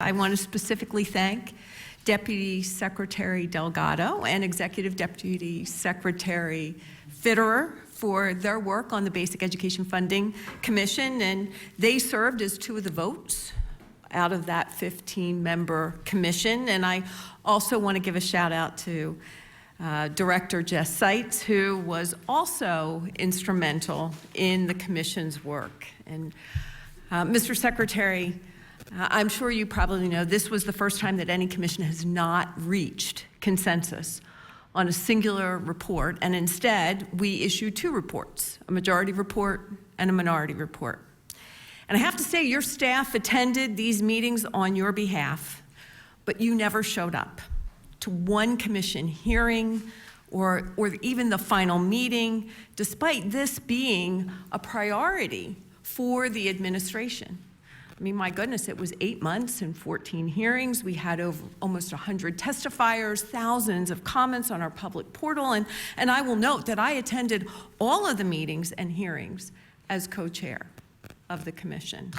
I want to specifically thank Deputy Secretary Delgado and Executive Deputy Secretary Fitterer for their work on the Basic Education Funding Commission, and they served as two of the votes out of that 15-member commission. And I also want to give a shout out to Director Jess Seitz, who was also instrumental in the commission's work. And Mr. Secretary, I'm sure you probably know this was the first time that any commission has not reached consensus on a singular report, and instead we issued two reports, a majority report and a minority report. And I have to say, your staff attended these meetings on your behalf, but you never showed up to one commission hearing or even the final meeting, despite this being a priority for the administration. I mean, my goodness, it was 8 months and 14 hearings. We had almost 100 testifiers, thousands of comments on our public portal, and I will note that I attended all of the meetings and hearings as co-chair of the commission.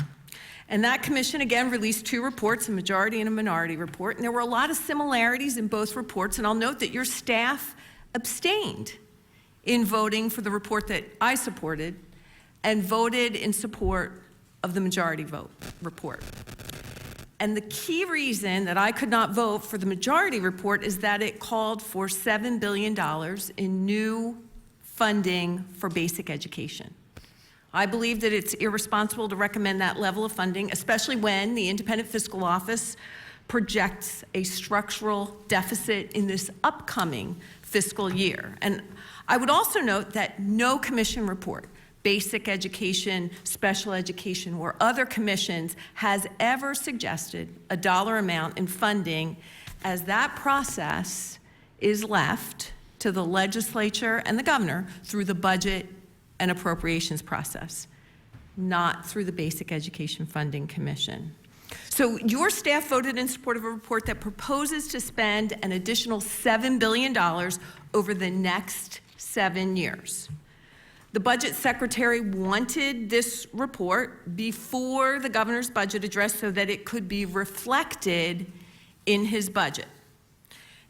And that commission, again, released two reports, a majority and a minority report, and there were a lot of similarities in both reports, and I'll note that your staff abstained in voting for the report that I supported and voted in support of the majority vote report. And the key reason that I could not vote for the majority report is that it called for $7 billion in new funding for basic education. I believe that it's irresponsible to recommend that level of funding, especially when the Independent Fiscal Office projects a structural deficit in this upcoming fiscal year. And I would also note that no commission report, basic education, special education, or other commissions has ever suggested a dollar amount in funding, as that process is left to the legislature and the governor through the budget and appropriations process, not through the Basic Education Funding Commission. So your staff voted in support of a report that proposes to spend an additional $7 billion over the next 7 years. The budget secretary wanted this report before the governor's budget address so that it could be reflected in his budget.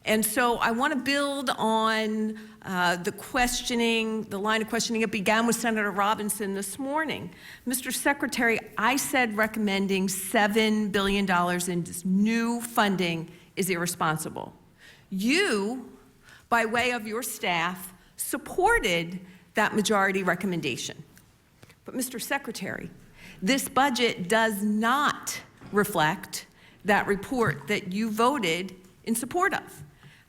And so I want to build on the line of questioning that began with Senator Robinson this morning. Mr. Secretary, I said recommending $7 billion in new funding is irresponsible. You, by way of your staff, supported that majority recommendation. But Mr. Secretary, this budget does not reflect that report that you voted in support of.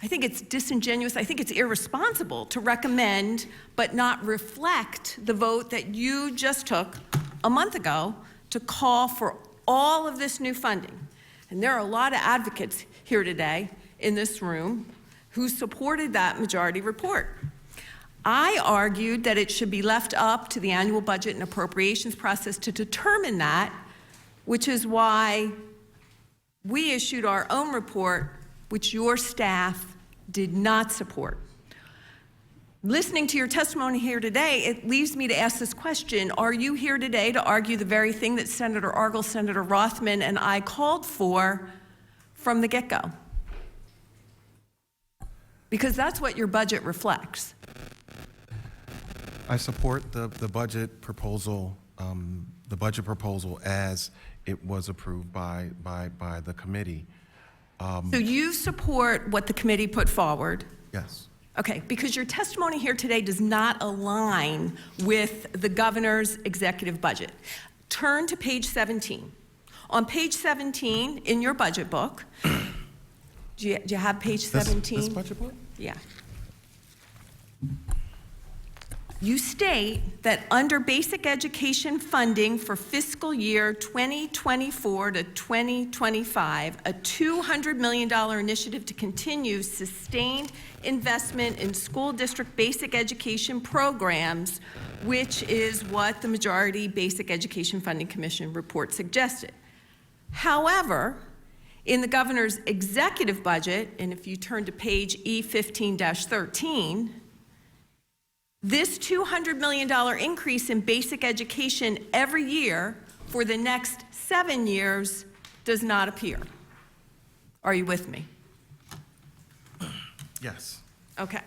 I think it's disingenuous, I think it's irresponsible to recommend but not reflect the vote that you just took a month ago to call for all of this new funding. And there are a lot of advocates here today in this room who supported that majority report. I argued that it should be left up to the annual budget and appropriations process to determine that, which is why we issued our own report, which your staff did not support. Listening to your testimony here today, it leaves me to ask this question: are you here today to argue the very thing that Senator Argyle, Senator Rothman, and I called for from the get-go? Because that's what your budget reflects. I support the budget proposal, as it was approved by the committee. So you support what the committee put forward? Yes. Okay, because your testimony here today does not align with the governor's executive budget. Turn to page 17. On page 17 in your budget book, do you have page 17? This budget book? Yeah. You state that under basic education funding for fiscal year 2024 to 2025, a $200 million initiative to continue sustained investment in school district basic education programs, which is what the majority Basic Education Funding Commission report suggested. However, in the governor's executive budget, and if you turn to page E15-13, this $200 million increase in basic education every year for the next 7 years does not appear. Are you with me? Yes. Okay.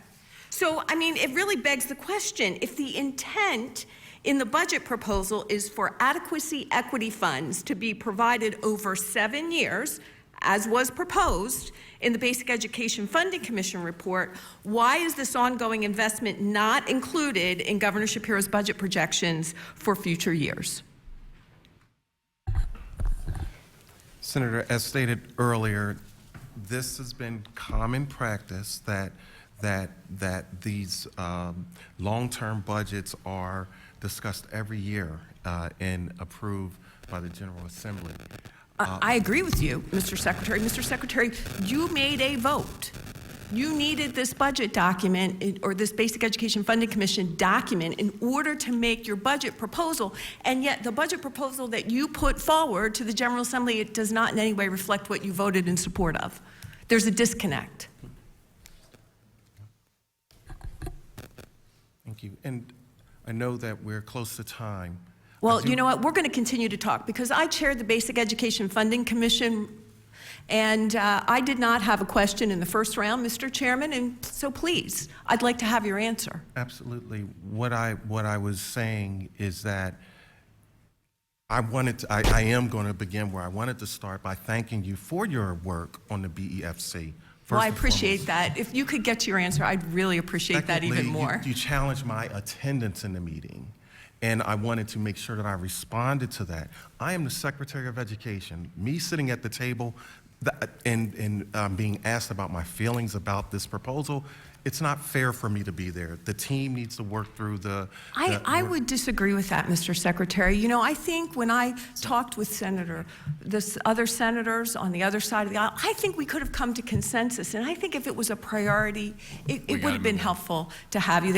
So, I mean, it really begs the question, if the intent in the budget proposal is for adequacy equity funds to be provided over 7 years, as was proposed in the Basic Education Funding Commission report, why is this ongoing investment not included in Governor Shapiro's budget projections for future years? Senator, as stated earlier, this has been common practice that these long-term budgets are discussed every year and approved by the General Assembly. I agree with you, Mr. Secretary. Mr. Secretary, you made a vote. You needed this budget document, or this Basic Education Funding Commission document, in order to make your budget proposal, and yet the budget proposal that you put forward to the General Assembly, it does not in any way reflect what you voted in support of. There's a disconnect. Thank you. And I know that we're close to time. Well, you know what? We're going to continue to talk, because I chaired the Basic Education Funding Commission, and I did not have a question in the first round, Mr. Chairman, and so please, I'd like to have your answer. Absolutely. What I was saying is that I am going to begin where I wanted to start, by thanking you for your work on the BEFC. Well, I appreciate that. If you could get to your answer, I'd really appreciate that even more. You challenged my attendance in the meeting, and I wanted to make sure that I responded to that. I am the Secretary of Education. Me sitting at the table and being asked about my feelings about this proposal, it's not fair for me to be there. The team needs to work through I would disagree with that, Mr. Secretary. You know, I think when I talked with other senators on the other side of the aisle, I think we could have come to consensus. And I think if it was a priority, it would have been helpful to have you there.